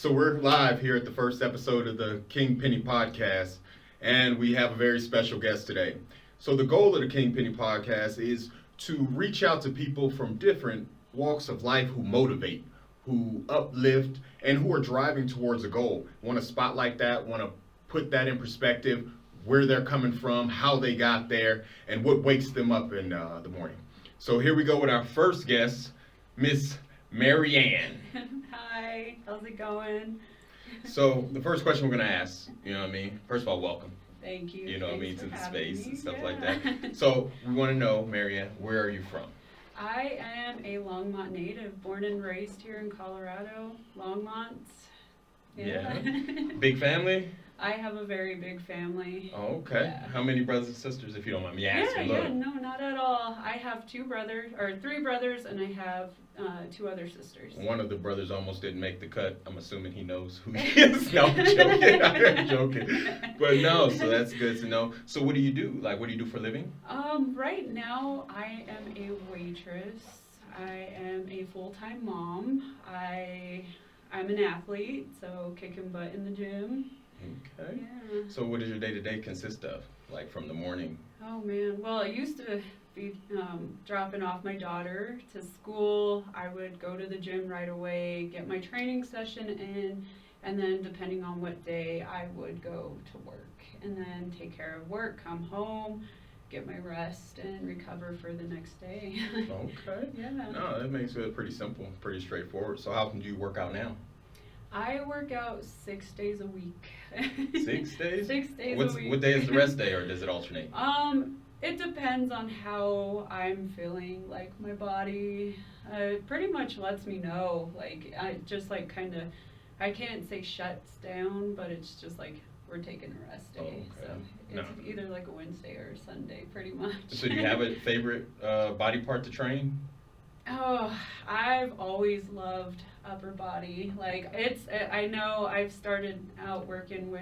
So we're live here at the first episode of the King Penny podcast, and we have a very special guest today. So the goal of the King Penny podcast is to reach out to people from different walks of life who motivate, who uplift, and who are driving towards a goal. Want to spotlight that, want to put that in perspective, where they're coming from, how they got there, and what wakes them up in the morning. So here we go with our first guest, Miss MaryAnn. Hi, how's it going? So the first question we're going to ask, first of all, welcome. Thank you. To the space and stuff like Yeah. that. So we want to know, MaryAnn, where are you from? I am a Longmont native, born and raised here in Colorado, Longmont. Yeah. Big family? I have a very big family. Oh, okay. Yeah. How many brothers and sisters, if you don't mind me asking? No, not at all. I have three brothers, and I have two other sisters. One of the brothers almost didn't make the cut. I'm assuming he knows who he is. No, I'm joking. I'm joking. But no, so that's good to know. So what do you do? Like, what do you do for a living? Right now, I am a waitress. I am a full-time mom. I'm an athlete, so kicking butt in the gym. Okay. Yeah. So what does your day-to-day consist of? Like from the morning? Oh man, well, it used to be dropping off my daughter to school. I would go to the gym right away, get my training session in, and then depending on what day, I would go to work and then take care of work, come home, get my rest, and recover for the next day. Okay. Yeah. No, that makes it pretty simple, pretty straightforward. So how often do you work out now? I work out 6 days a week. 6 days? 6 days a week. What day is the rest day, or does it alternate? It depends on how I'm feeling. Like my body, pretty much lets me know. Like I just like kind of, I can't say shuts down, but it's just like we're taking a rest day. Okay. So it's either like a Wednesday or a Sunday, pretty much. So do you have a favorite body part to train? Oh, I've always loved upper body. Like I know I've started out working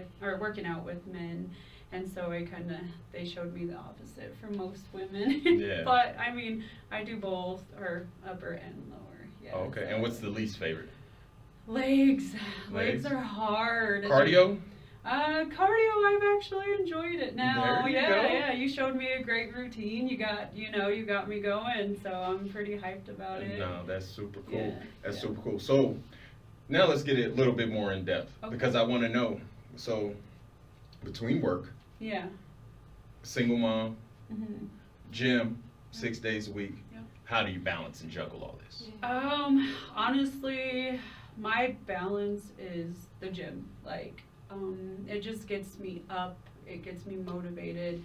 out with men, and so they showed me the opposite for most women. Yeah. But I mean, I do both, or upper and lower. Yeah. Okay. So. And what's the least favorite? Legs. Legs? Legs are hard. Cardio? Cardio, I've actually enjoyed it now. There you go. Yeah. You showed me a great routine. You got me going, so I'm pretty hyped about it. No, that's super cool. Yeah, That's super cool. So now let's get it a little bit more in depth, Okay. because I want to know. So between work, Yeah. single mom, Mm-hmm. gym, 6 days a week, Yep. how do you balance and juggle all this? Honestly, my balance is the gym. Like, it just gets me up. It gets me motivated.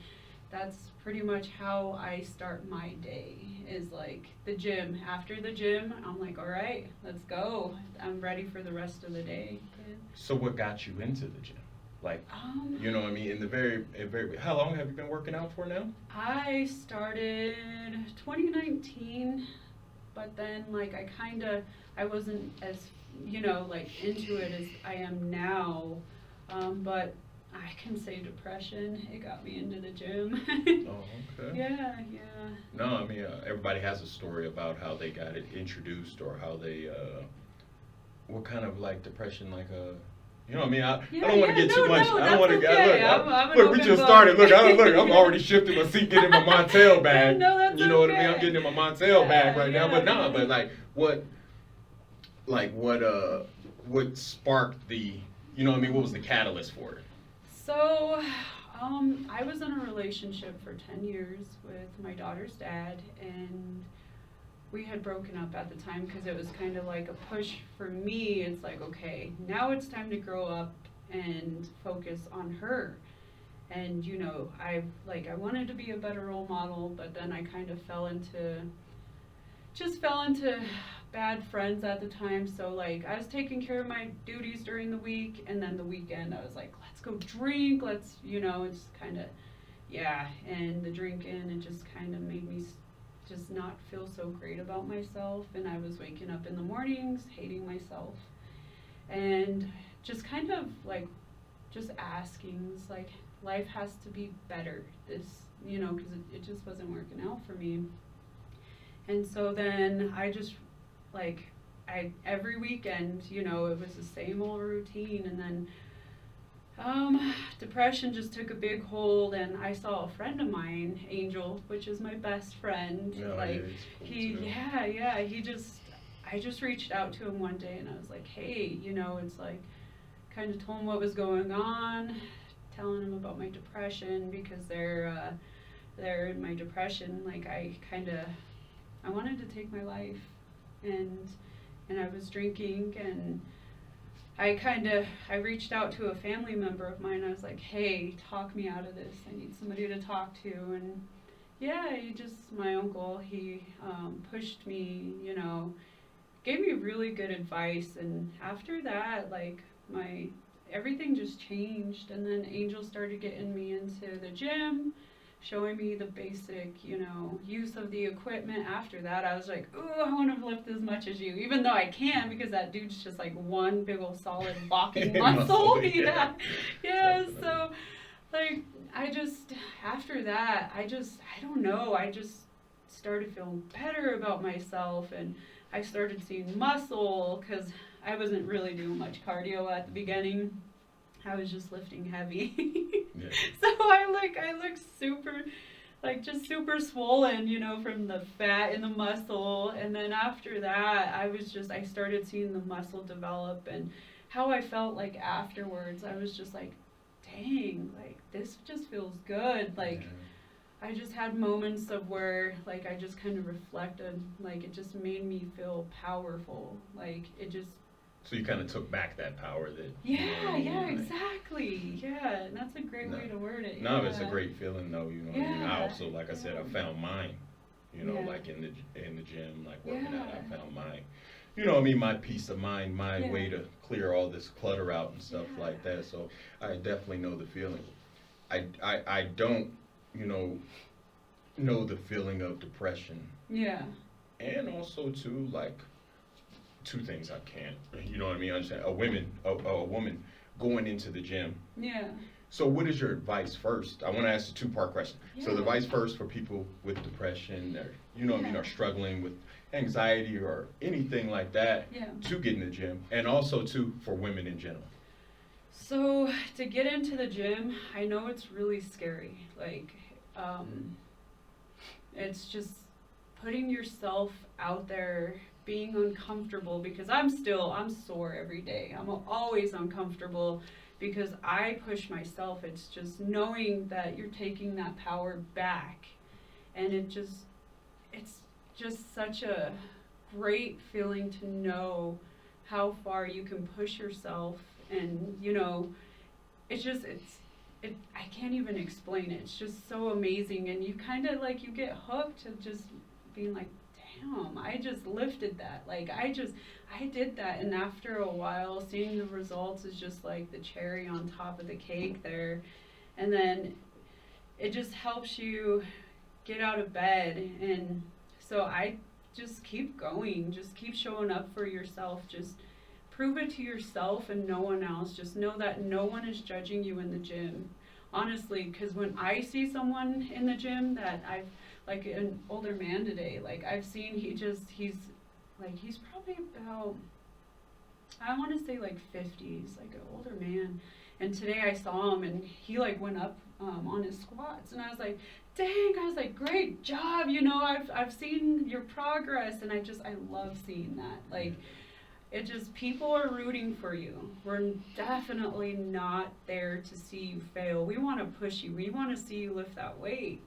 That's pretty much how I start my day, is like the gym. After the gym, I'm like, all right, let's go. I'm ready for the rest of the day. So what got you into the gym? Like, Um, you know what I mean? How long have you been working out for now? I started 2019, but then like I wasn't as like into it as I am now. But I can say depression, it got me into the gym. Oh, okay. Yeah. No, I mean, everybody has a story about how they got it introduced, or how they, what kind of like depression, like you know what I mean? I don't want to get too much. I don't want to get. Okay. I'm an Look, we open just book. started. Look, I'm already shifting my seat, getting in my Montel bag. No, that's You know what I mean? okay. I'm getting in my Montel bag right now. But Yeah. but what sparked the, you know what I mean? What was the catalyst for it? So, I was in a relationship for 10 years with my daughter's dad, and we had broken up at the time because it was kind of like a push for me. It's like, okay, now it's time to grow up and focus on her. And I wanted to be a better role model, but then I kind of fell into bad friends at the time. So like I was taking care of my duties during the week, and then the weekend I was like, let's go drink, it's kind of, yeah. And the drinking, it just kind of made me just not feel so great about myself, and I was waking up in the mornings hating myself, and just kind of like just asking, it's like, life has to be better, this, because it just wasn't working out for me. And so then I just like every weekend, you know, it was the same old routine. And then depression just took a big hold, and I saw a friend of mine, Angel, which is my best friend. Yeah, like cool I just reached out to him one day, and I was like, hey, you know, it's like, kind of told him what was going on, telling him about my depression, because they're in my depression. Like, I wanted to take my life, and I was drinking, and I reached out to a family member of mine. I was like, hey, talk me out of this. I need somebody to talk to. And yeah, my uncle, he pushed me, you know, gave me really good advice. And after that, like, everything just changed. And then Angel started getting me into the gym, showing me the basic, you know, use of the equipment. After that, I was like, ooh, I want to lift as much as you, even though I can't, because that dude's just like one big old solid walking muscle. Yeah. So, like, after that, I don't know, I just started feeling better about myself, and I started seeing muscle, because I wasn't really doing much cardio at the beginning. I was just lifting heavy. Yeah. So I look super, like, just super swollen, you know, from the fat in the muscle. And then after that, I started seeing the muscle develop, and how I felt like afterwards, I was just like, dang, like, this just feels good. Like, I just had moments of where, like, I just kind of reflected, like, it just made me feel powerful. Like, it just. So you kind of took back that power that. Yeah, exactly. Yeah, and that's a great way to word it. No, it's a great feeling though. You know, what I mean, I also, like I said, I Yeah. found mine. You know, like in the gym, like working out, I Yeah. found my, you know, what I mean, my peace of mind, my Yeah. way to clear all this clutter out and stuff like that. So I definitely know the feeling. I don't, you know the feeling of depression, Yeah. and also too, like, two things I can't, you know what I mean, understand. A woman going into the gym. Yeah. So what is your advice first? I want to ask a two-part question. So the Yeah. advice first for people with depression, or, you know what I mean, are struggling with anxiety or anything like that, Yeah. to get in the gym, and also too for women in general. So to get into the gym, I know it's really scary. Like, it's just putting yourself out there, being uncomfortable, because I'm sore every day. I'm always uncomfortable because I push myself. It's just knowing that you're taking that power back, and it's just such a great feeling to know how far you can push yourself. And, you know, I can't even explain it. It's just so amazing, and you kind of, like, you get hooked to just being like, damn, I just lifted that. Like, I did that, and after a while, seeing the results is just like the cherry on top of the cake there. And then it just helps you get out of bed, and so I just keep going, just keep showing up for yourself, just prove it to yourself and no one else. Just know that no one is judging you in the gym. Honestly, because when I see someone in the gym that like an older man today, like, I've seen, he's probably about, I want to say, like, 50s, like an older man. And today I saw him, and he, like, went up on his squats, and I was like, dang, I was like, great job, you know, I've seen your progress, and I love seeing that. Like, it just, people are rooting for you. We're definitely not there to see you fail. We want to push you. We want to see you lift that weight.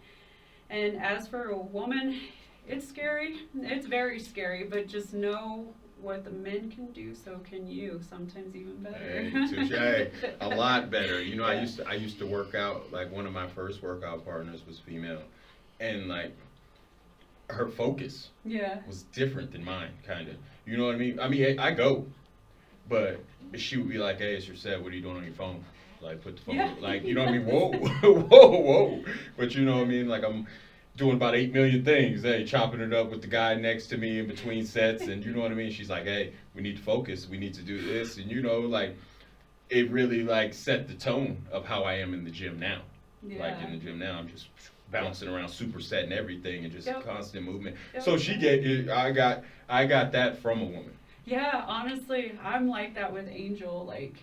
And as for a woman, it's scary. It's very scary, but just know what the men can do, so can you. Sometimes even better. Hey, touche. A lot better. You know, Yeah. I used to work out, like, one of my first workout partners was female, and, like, her focus Yeah. was different than mine, kind of. You know what I mean? I mean, I go, but she would be like, "Hey, it's your set. What are you doing on your phone? Like, put the phone, Yeah. like, you know what I mean? Whoa, whoa. But you know what I mean? Like, I'm doing about 8 million things. Hey, chopping it up with the guy next to me in between sets, and you know what I mean? She's like, "Hey, we need to focus. We need to do this," and, you know, like, it really, like, set the tone of how I am in the gym now. Yeah. Like, in the gym now, I'm just bouncing around, superset and everything, and just Yep. constant movement. Yep. So I got that from a woman. Yeah, honestly, I'm like that with Angel. Like,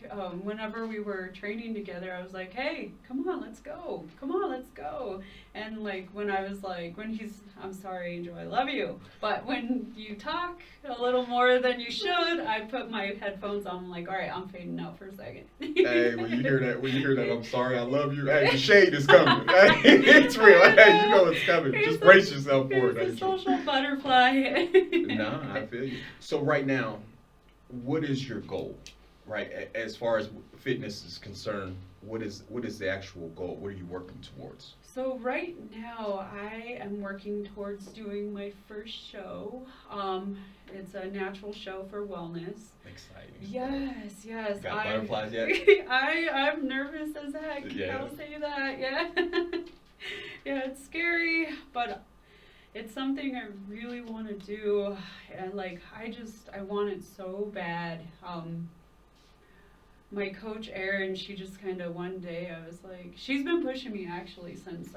whenever we were training together, I was like, hey, come on, let's go. Come on, let's go. And like, I'm sorry, Angel, I love you. But when you talk a little more than you should, I put my headphones on. I'm like, all right, I'm fading out for a second. Hey, when you hear that, I'm sorry, I love you. Hey, the shade is coming. Hey, it's real. Hey, you know it's coming. Just brace yourself for it. Here's a social butterfly. Nah, I feel you. So right now, what is your goal? Right, as far as fitness is concerned, what is the actual goal? What are you working towards? So right now, I am working towards doing my first show. It's a natural show for wellness. Exciting. Yes. Got butterflies yet? I'm nervous as heck. Yeah. I'll say that. Yeah. Yeah, it's scary, but it's something I really want to do, and like I want it so bad. My coach Erin, she just kind of one day I was like, she's been pushing me actually since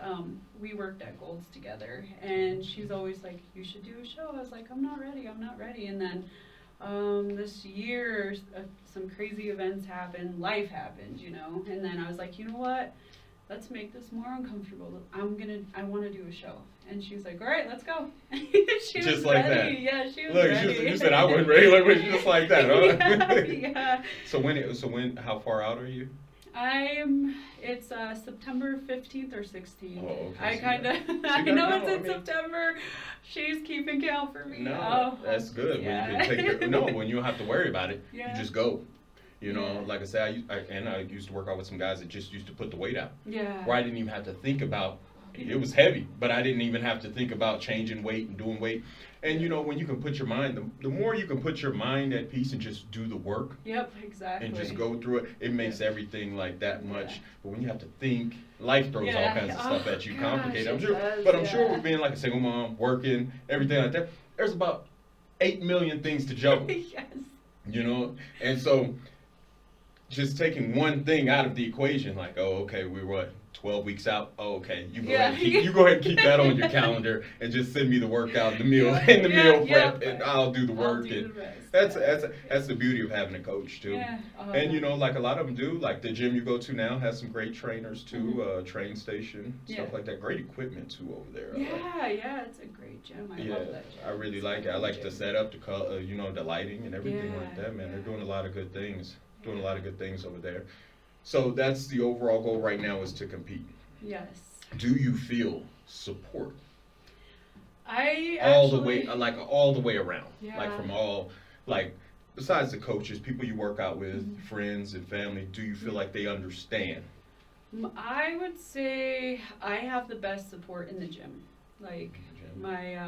we worked at Gold's together, and she's always like, you should do a show. I was like, I'm not ready, and then this year some crazy events happened, life happened, and then I was like, you know what? Let's make this more uncomfortable. I want to do a show. And she was like, all right, let's go. She Just was like ready. that. Yeah, she was Look, ready. you said I wasn't ready. Like, just like that, huh? Yeah. So how far out are you? It's September 15th or 16th. Oh, okay. I kind of, I know it's in September. She's keeping count for me. No, that's good. Yeah. When you can when you don't have to worry about it, Yeah. you just go. Yeah. Like I said, I used to work out with some guys that just used to put the weight out. Yeah. Where I didn't even have to think about, it was heavy, but I didn't even have to think about changing weight and doing weight. And when you can put your mind, the more you can put your mind at peace and just do the work. Yep, exactly. And just go through it, it makes everything like that much. Yeah. But when you have to think, life throws all kinds of stuff at you, Gosh, complicated. I'm it sure, does, but I'm sure yeah. with being like a single mom, working, everything like that, there's about 8 million things to juggle. Yes. And so just taking one thing out of the equation, like, oh, okay, we're 12 weeks out. Oh, okay, you go ahead and keep that on your calendar and just send me the workout and the meal meal prep, and I'll do the work. Do the rest. That's the beauty of having a coach too. Yeah. And like a lot of them do, like the gym you go to now has some great trainers too, train station, stuff like that. Great equipment too over there. Yeah, it's a great gym. I love that gym. I really like it. I like the setup, the color, the lighting and everything like that, man. They're doing a lot of good things. Doing a lot of good things over there. So that's the overall goal right now, is to compete. Yes. Do you feel support? All the way around. Yeah. Like from all, like besides the coaches, people you work out with, friends and family, do you feel like they understand? I would say I have the best support in the gym. Like my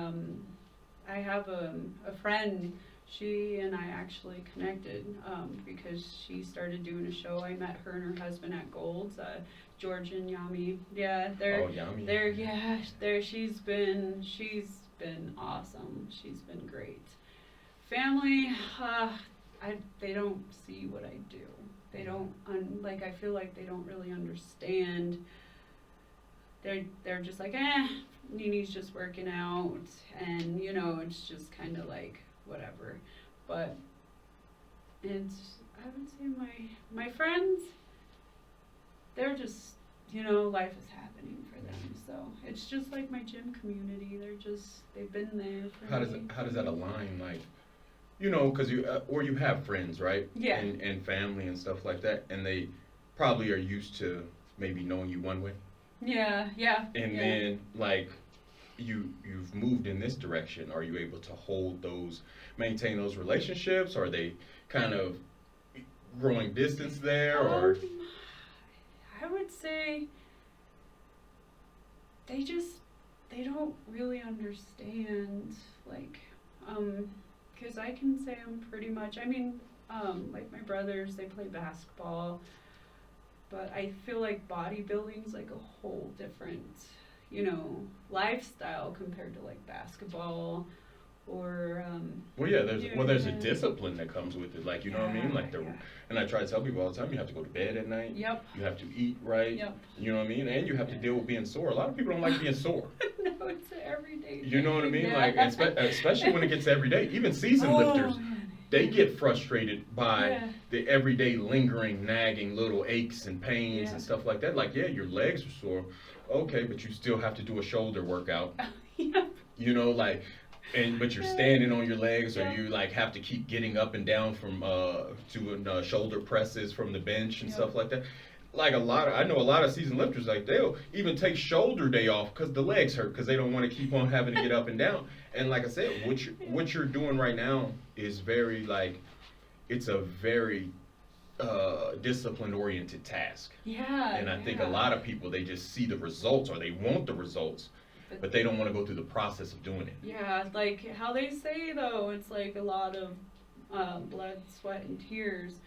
I have a friend. She and I actually connected because she started doing a show. I met her and her husband at Gold's, George and Yami. Yeah, Yami. She's been awesome. She's been great. Family, they don't see what I do. They don't I feel like they don't really understand. They're just like, Nini's just working out, and it's just kind of like whatever. But I would say my friends, they're just life is happening for them, so it's just like my gym community. They've been there for me. How does that align, like, because you have friends, right? Yeah. And family and stuff like that, and they probably are used to maybe knowing you one way. Yeah. And then like you've moved in this direction. Are you able to maintain those relationships? Or are they kind of growing distance there? Or I would say they don't really understand, like, because I can say I'm pretty much, like my brothers, they play basketball, but I feel like bodybuilding's like a whole different, lifestyle compared to like basketball or there's a discipline that comes with it, like what I mean, like and I try to tell people all the time, you have to go to bed at night. Yep. You have to eat right. Yep. You know what I mean? And you have to deal with being sore. A lot of people don't like being sore. No, it's an everyday thing. You know what I mean? Yeah. Like especially when it gets every day. Even season lifters. Man. they get frustrated by Yeah. the everyday lingering, nagging little aches and pains Yeah. and stuff like that. Like, yeah, your legs are sore, okay, but you still have to do a shoulder workout. Yeah. You know, like, but you're standing on your legs, or Yeah. you like have to keep getting up and down from doing shoulder presses from the bench and Yeah. stuff like that. Like I know a lot of seasoned lifters, like they'll even take shoulder day off because the legs hurt because they don't want to keep on having to get up and down. And like I said, what you're doing right now is very like, it's a very discipline oriented task. Yeah. And I think a lot of people, they just see the results, or they want the results, but they don't want to go through the process of doing it. Yeah, like how they say though, it's like a lot of blood, sweat, and tears.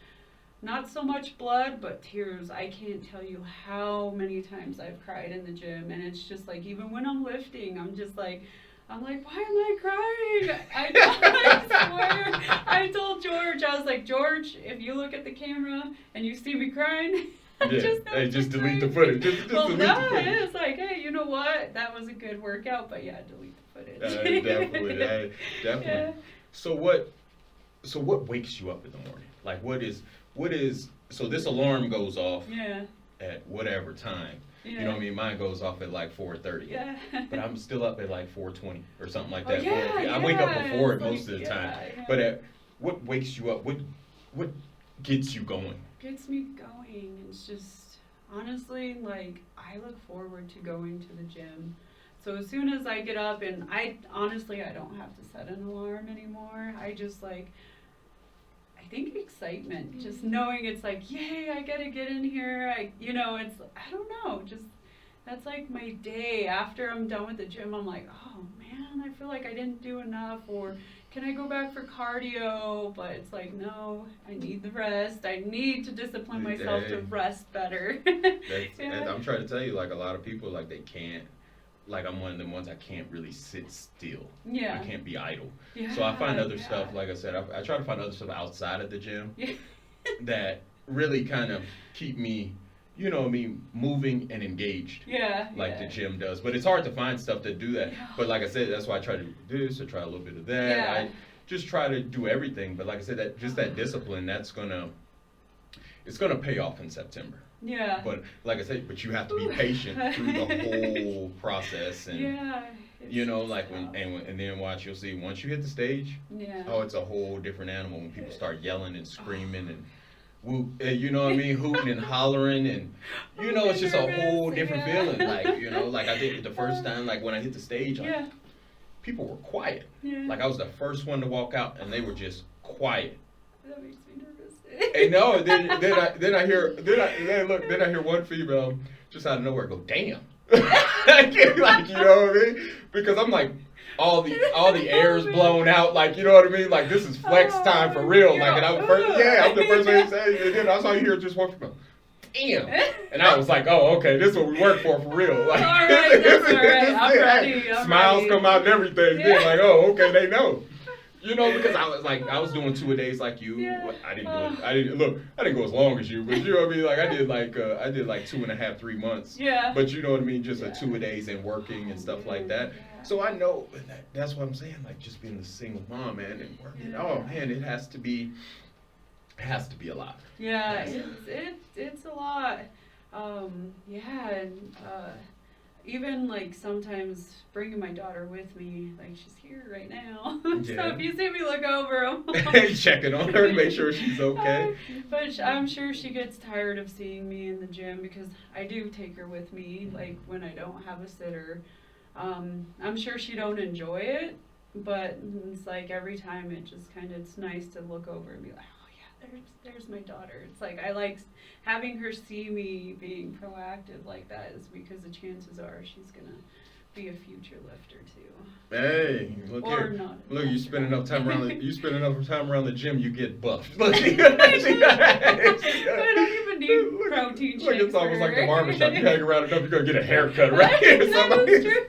Not so much blood, but tears. I can't tell you how many times I've cried in the gym, and it's just like, even when I'm lifting, I'm like, why am I crying? I swear. I told George, I was like, George, if you look at the camera and you see me crying, just delete the footage. Just delete the footage. It's like, hey, you know what? That was a good workout, but yeah, delete the footage. Definitely. Yeah. So what wakes you up in the morning? Like, what is so this alarm goes off at whatever time. Yeah. You know what I mean? Mine goes off at like 4:30. Yeah. But I'm still up at like 4:20 or something like Oh, that. yeah, I wake up yeah, before it it's most like, of the time. yeah. But what wakes you up? What gets you going? Gets me going. It's just, honestly, like, I look forward to going to the gym. So as soon as I get up, and I don't have to set an alarm anymore. I just like, I think excitement, just knowing it's like, yay, I gotta get in here. I don't know, just, that's like my day. After I'm done with the gym, I'm like, oh man, I feel like I didn't do enough, or can I go back for cardio? But it's like, no, I need the rest. I need to discipline myself to rest better. I'm trying to tell you, like, a lot of people, like, they can't, like, I'm one of them ones, I can't really sit still. Yeah. I can't be idle. Yeah, So I find other stuff, like I said, I try to find other stuff outside of the gym Yeah. that really kind of keep me, you know what I mean, moving and engaged. Yeah. Like the gym does. But it's hard to find stuff to do that. Yeah. But like I said, that's why I try to do this, I try a little bit of that. Yeah. I just try to do everything. But like I said, that discipline, it's gonna pay off in September. Yeah. But like I said, you have to be patient through the whole process, and you know, like and then watch, you'll see once you hit the stage. Yeah. Oh, it's a whole different animal when people start yelling and screaming and whoop, you know what I mean, hooting and hollering, and you know, it's just a whole different feeling. Like, you know, like I think the first time, like when I hit the stage, like, people were quiet. Yeah. Like I was the first one to walk out, and they were just quiet. That makes me nervous. And no, then I hear one female just out of nowhere go, damn. Like, you know what I mean? Because I'm like, all the air's blown out, like, you know what I mean? Like, this is flex time for real. Like, and I'm the first one to say it, and then I saw you hear just one female, damn. And I was like, oh, okay, this is what we work for real. Like, all right, that's all right. I'm ready. Smiles come out and everything. Yeah. Then like, oh, okay, they know. You know, because I was doing 2-a-days like you. Yeah. I didn't go as long as you, but you know what I mean? Like I did like 2.5, 3 months. Yeah. But you know what I mean? Just a 2-a-days and working and stuff like that. Yeah. So I know that's what I'm saying. Like just being a single mom, man, and working. Yeah. Oh man, it has to be a lot. Yeah, it's a lot. And even like sometimes bringing my daughter with me, like she's here right now. So if you see me look over, I'm checking on her to make sure she's okay. But I'm sure she gets tired of seeing me in the gym because I do take her with me, like when I don't have a sitter. I'm sure she don't enjoy it, but it's like every time it's nice to look over and be like, oh yeah, there's my daughter. It's like I like having her see me being proactive like that is because the chances are she's gonna be a future lifter too. Hey, look or here. Not. Look, you spend enough time around the gym, you get buffed. Look, I don't even need protein shakes. Look, it's almost like the barbershop. You hang around enough, you're gonna get a haircut right That here. is true.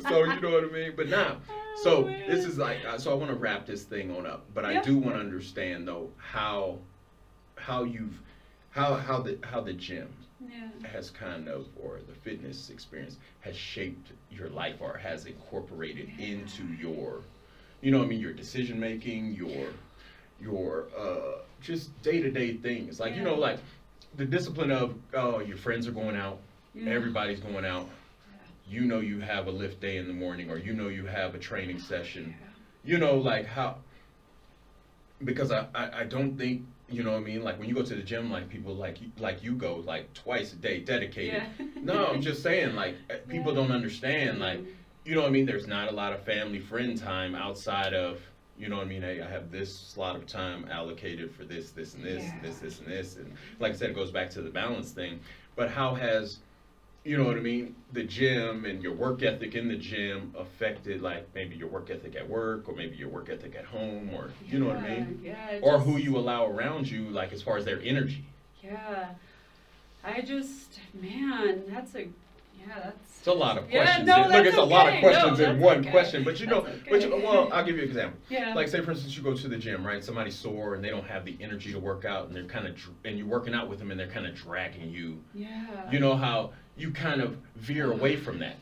So you know what I mean. But now, so man. this is like, so I want to wrap this thing on up. But I do want to understand though how the gym has kind of, or the fitness experience has shaped your life or has incorporated into your, you know what I mean, your decision making, your just day-to-day things. Like, you know, like the discipline of, oh, your friends are going out, everybody's going out. You know you have a lift day in the morning, or you know you have a training session. You know, like how, because I don't think, you know what I mean, like when you go to the gym, like people like you go like twice a day dedicated. No, I'm just saying, like people don't understand, like, you know what I mean, there's not a lot of family friend time outside of, you know what I mean, hey, I have this slot of time allocated for this and this, this and this, and like I said, it goes back to the balance thing. But how has, you know what I mean, the gym and your work ethic in the gym affected, like maybe your work ethic at work, or maybe your work ethic at home, or you know what I mean, or who you allow around you, like as far as their energy? I just, man, that's It's a lot of questions. No, Look, it's a lot of questions in one okay. question. But you know, well, I'll give you an example. Yeah. Like, say for instance, you go to the gym, right? Somebody's sore and they don't have the energy to work out, and they're kind of, and you're working out with them, and they're kind of dragging you. You know how you kind of veer away from that.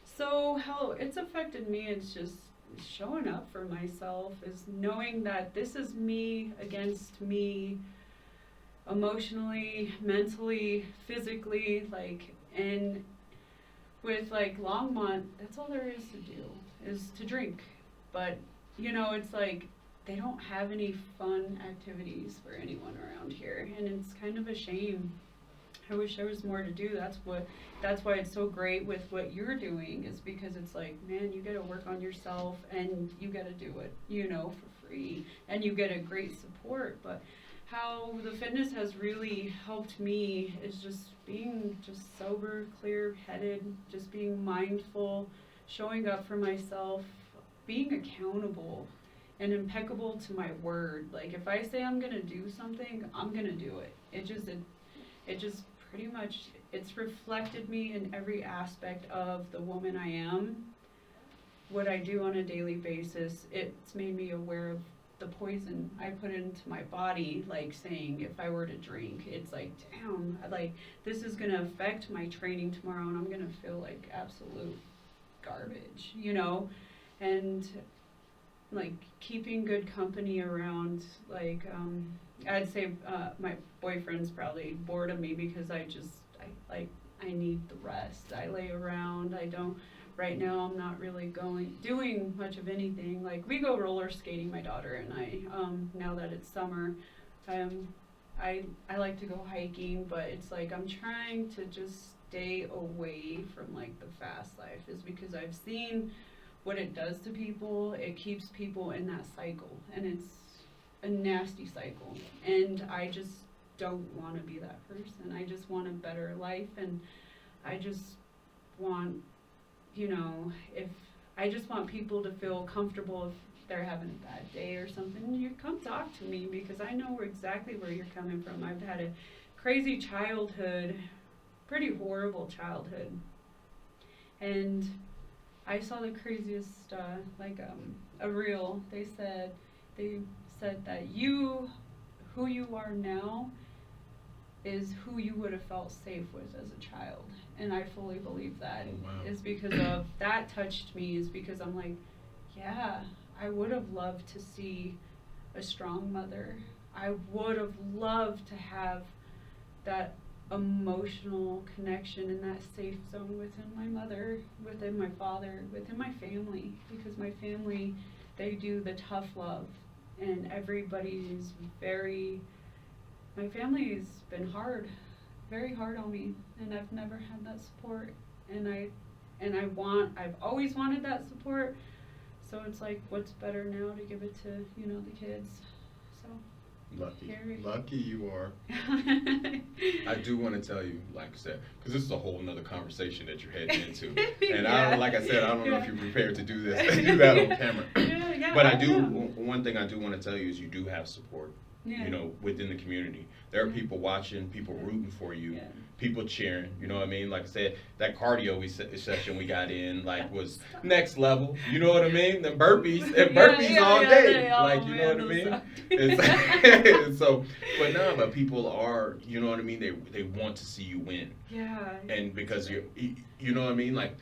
So how it's affected me is just showing up for myself, is knowing that this is me against me, emotionally, mentally, physically, like, and with like Longmont, that's all there is to do, is to drink. But you know, it's like they don't have any fun activities for anyone around here, and it's kind of a shame. I wish there was more to do. That's why it's so great with what you're doing, is because it's like, man, you get to work on yourself, and you get to do it, you know, for free, and you get a great support. But how the fitness has really helped me is just being just sober, clear-headed, just being mindful, showing up for myself, being accountable, and impeccable to my word. Like, if I say I'm gonna do something, I'm gonna do it. It just pretty much, it's reflected me in every aspect of the woman I am. What I do on a daily basis, it's made me aware of the poison I put into my body, like saying if I were to drink, it's like, damn, like this is gonna affect my training tomorrow, and I'm gonna feel like absolute garbage, you know? And like keeping good company around, like I'd say my boyfriend's probably bored of me because I need the rest. I lay around. Right now I'm not really doing much of anything. Like we go roller skating, my daughter and I, now that it's summer. I like to go hiking, but it's like I'm trying to just stay away from like the fast life, is because I've seen what it does to people. It keeps people in that cycle, and it's a nasty cycle, and I just don't want to be that person. I just want a better life, and I just want, you know, I just want people to feel comfortable if they're having a bad day or something. You come talk to me, because I know exactly where you're coming from. I've had a crazy childhood, pretty horrible childhood, and I saw the craziest, a reel. They said that who you are now is who you would have felt safe with as a child. And I fully believe that. Oh, wow. Is because of that touched me, is because I'm like, yeah, I would have loved to see a strong mother. I would have loved to have that emotional connection in that safe zone within my mother, within my father, within my family, because my family, they do the tough love, and everybody's my family's been very hard on me, and I've never had that support, and I've always wanted that support, so it's like, what's better now to give it to, you know, the kids. So Lucky you are. I do want to tell you, like I said, because this is a whole nother conversation that you're heading into, and I don't know if you're prepared to do this, do that on camera. But one thing I do want to tell you is you do have support. You know, within the community, there are people watching, people rooting for you, people cheering. You know what I mean? Like I said, that cardio session we got in, like, was next level. You know what I mean? The burpees and burpees all day. Like, you know what I mean? It's, so, but people are, you know what I mean? They want to see you win. Yeah. And because you know what I mean? Like,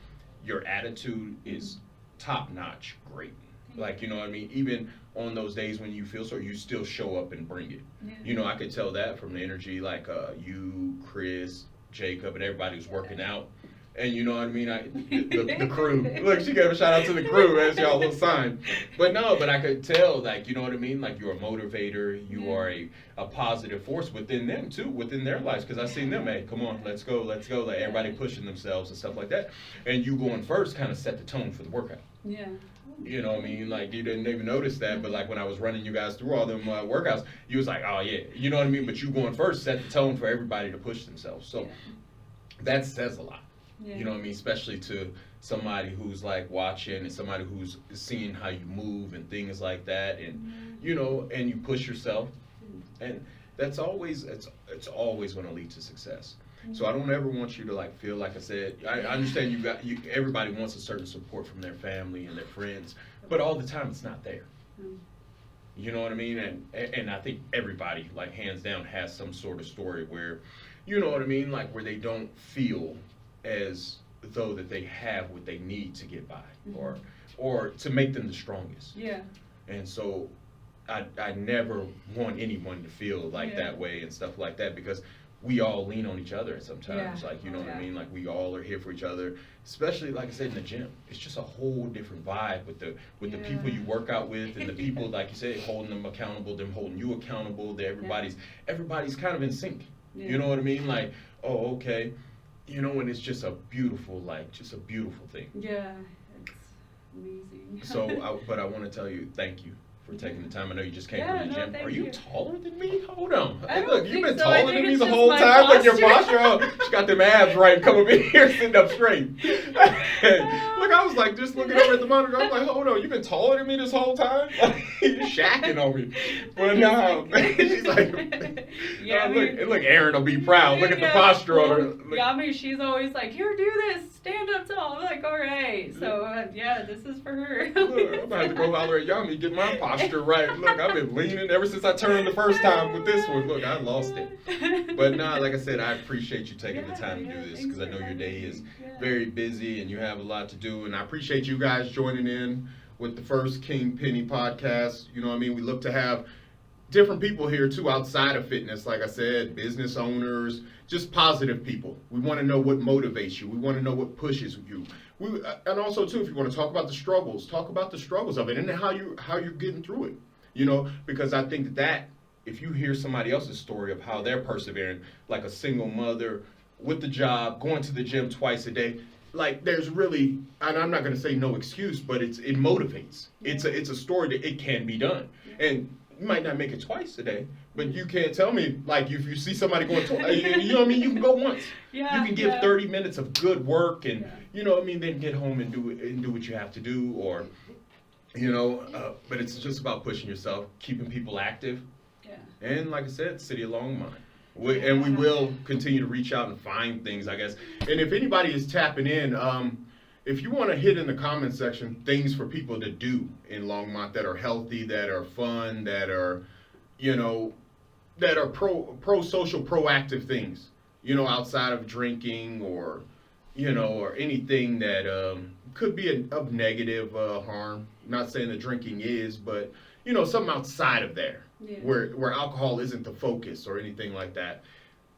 your attitude is top notch, great. Like, you know what I mean? Even on those days when you feel so, you still show up and bring it. Yeah. You know, I could tell that from the energy, like you, Chris, Jacob, and everybody was working out. And you know what I mean? The crew. Look, she gave a shout out to the crew as y'all little sign. But no, but I could tell, like, you know what I mean? Like, you're a motivator. You are a positive force within them, too, within their lives. Because I seen them, hey, come on, let's go. Like, everybody pushing themselves and stuff like that. And you going first kind of set the tone for the workout. Yeah. You know what I mean? Like, you didn't even notice that, but like when I was running you guys through all them workouts, you was like, oh yeah, you know what I mean? But you going first set the tone for everybody to push themselves. So that says a lot. Yeah. You know what I mean? Especially to somebody who's like watching and somebody who's seeing how you move and things like that, and you know, and you push yourself, and that's always it's always going to lead to success. So I don't ever want you to like feel like I said. I understand everybody wants a certain support from their family and their friends, but all the time it's not there. You know what I mean? And I think everybody, like hands down, has some sort of story where, you know what I mean, like where they don't feel as though that they have what they need to get by, or to make them the strongest. Yeah. And so I never want anyone to feel like that way and stuff like that, because we all lean on each other sometimes, like, you know what I mean? Like, we all are here for each other, especially, like I said, in the gym. It's just a whole different vibe with the people you work out with, and the people, like you said, holding them accountable, them holding you accountable, that everybody's kind of in sync. You know what I mean? Like, oh, okay. You know, and it's just a beautiful, thing. Yeah, it's amazing. So, but I want to tell you, thank you for taking the time. I know you just came from the gym. Are you taller than me? Hold on. Hey, look, you've been taller than me the whole time. Look, your posture. Oh, she got them abs right. Come up in here, sitting up straight. Look, I was like, just looking over at the monitor. I'm like, hold on, you've been taller than me this whole time? You're shacking on me. But no, she's like, yeah. Look, Erin will be proud. Look at the posture on her. Yami, she's always like, here, do this. Stand up tall. I'm like, all right. So, this is for her. Look, I'm about to go holler at Yami, get my posture right. Look, I've been leaning ever since I turned the first time with this one. Look, I lost it. But nah, like I said, I appreciate you taking the time to do this, because I know your day is very busy and you have a lot to do. And I appreciate you guys joining in with the first King Penny podcast. You know what I mean? We look to have different people here too outside of fitness, like I said, business owners, just positive people. We want to know what motivates you. We want to know what pushes you. And also too, if you want to talk about the struggles, talk about the struggles of it and how you're getting through it. You know, because I think that if you hear somebody else's story of how they're persevering, like a single mother with the job, going to the gym twice a day, like there's really, and I'm not going to say no excuse, but it motivates. It's a story that it can be done. And you might not make it twice a day, but you can't tell me, like, if you see somebody going twice, you know what I mean? You can go once. You can give 30 minutes of good work and, you know what I mean, then get home and do what you have to do, or, you know, but it's just about pushing yourself, keeping people active. And like I said, City of Longmont. And we will continue to reach out and find things, I guess. And if anybody is tapping in, if you want to hit in the comment section things for people to do in Longmont that are healthy, that are fun, that are, you know, that are pro-social, proactive things, you know, outside of drinking or, you know, or anything that could be of negative harm. Not saying that drinking is, but, you know, something outside of there where alcohol isn't the focus or anything like that,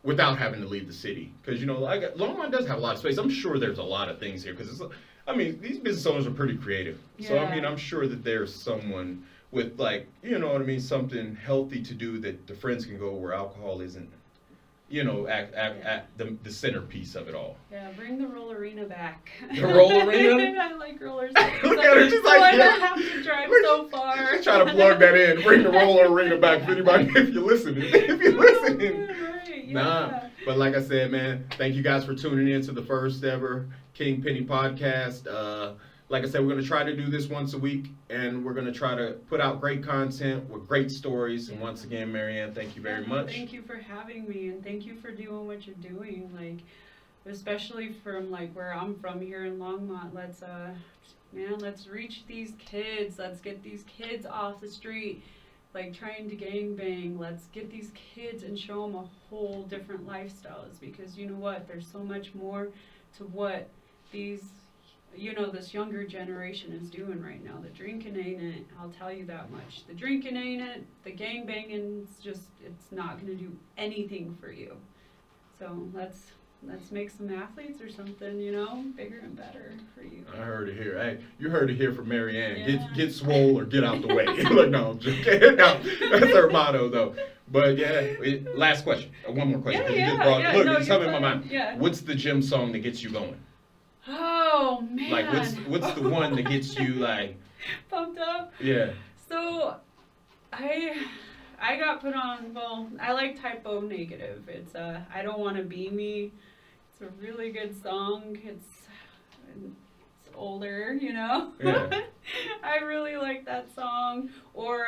without having to leave the city. Because, you know, Longmont does have a lot of space. I'm sure there's a lot of things here. Because, I mean, these business owners are pretty creative. So, I mean, I'm sure that there's someone with, like, you know what I mean, something healthy to do that the friends can go where alcohol isn't, you know, at the centerpiece of it all. Yeah, bring the rollerina back. The rollerina? I like rollers. Look at her, she's like, I don't have to drive so far. She's trying to plug that in. Bring the rollerina back for anybody, if you're listening. If you're listening. Right, Nah, but like I said, man, thank you guys for tuning in to the first ever King Penny podcast. Like I said, we're going to try to do this once a week, and we're going to try to put out great content with great stories. And once again, MaryAnn, thank you very much. Thank you for having me, and thank you for doing what you're doing. Like, especially from like where I'm from here in Longmont. Let's reach these kids. Let's get these kids off the street, like trying to gangbang. Let's get these kids and show them a whole different lifestyles, because you know what? There's so much more to what these you know, this younger generation is doing right now. The drinking ain't it, I'll tell you that much. The drinking ain't it, the gang banging's just, it's not gonna do anything for you. So let's make some athletes or something, you know, bigger and better for you. I heard it here. Hey, you heard it here from MaryAnn. Yeah. Get swole or get out the way. Look, no, I'm just kidding. No, that's her motto, though. But yeah, last question. One more question. 'Cause you just brought, look, it's coming in my mind. Yeah. What's the gym song that gets you going? Oh man. Like, what's the one that gets you like pumped up? Yeah. So, I got put on. Well, I like Typo Negative. It's I Don't Want to Be Me. It's a really good song. It's older, you know. Yeah. I really like that song. Or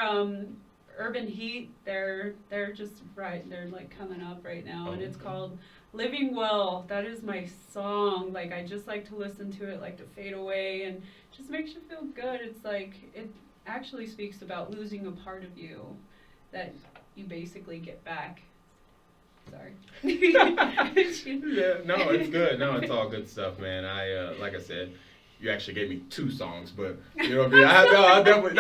Urban Heat. They're just right. They're like coming up right now, and it's called Living Well. That is my song. Like, I just like to listen to it, like to fade away, and just makes you feel good. It's like, it actually speaks about losing a part of you that you basically get back. Sorry. Yeah, no, it's good. No, it's all good stuff, man. I like I said, you actually gave me 2 songs, but you know what I mean. I definitely.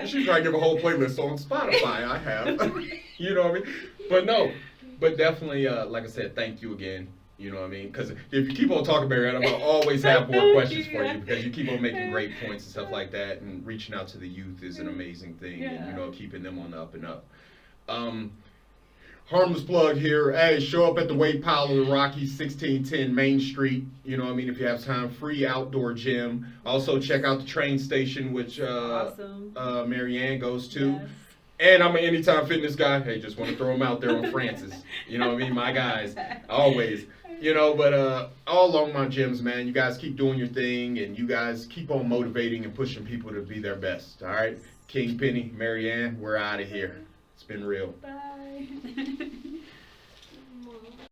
She's trying to give a whole playlist on Spotify. I have, you know what I mean. But no, but definitely, like I said, thank you again. You know what I mean? Because if you keep on talking, MaryAnn, I'm gonna always have more questions for you because you keep on making great points and stuff like that. And reaching out to the youth is an amazing thing, and you know, keeping them on the up and up. Harmless plug here. Hey, show up at the Weight Pile of the Rockies, 1610 Main Street. You know what I mean? If you have time, free outdoor gym. Also, check out the train station, which awesome. MaryAnn goes to. Yes. And I'm an Anytime Fitness guy. Hey, just want to throw them out there on Francis. You know what I mean? My guys, always. You know, but all Longmont gyms, man, you guys keep doing your thing, and you guys keep on motivating and pushing people to be their best, all right? King Penny, MaryAnn, we're out of here. It's been real. Bye.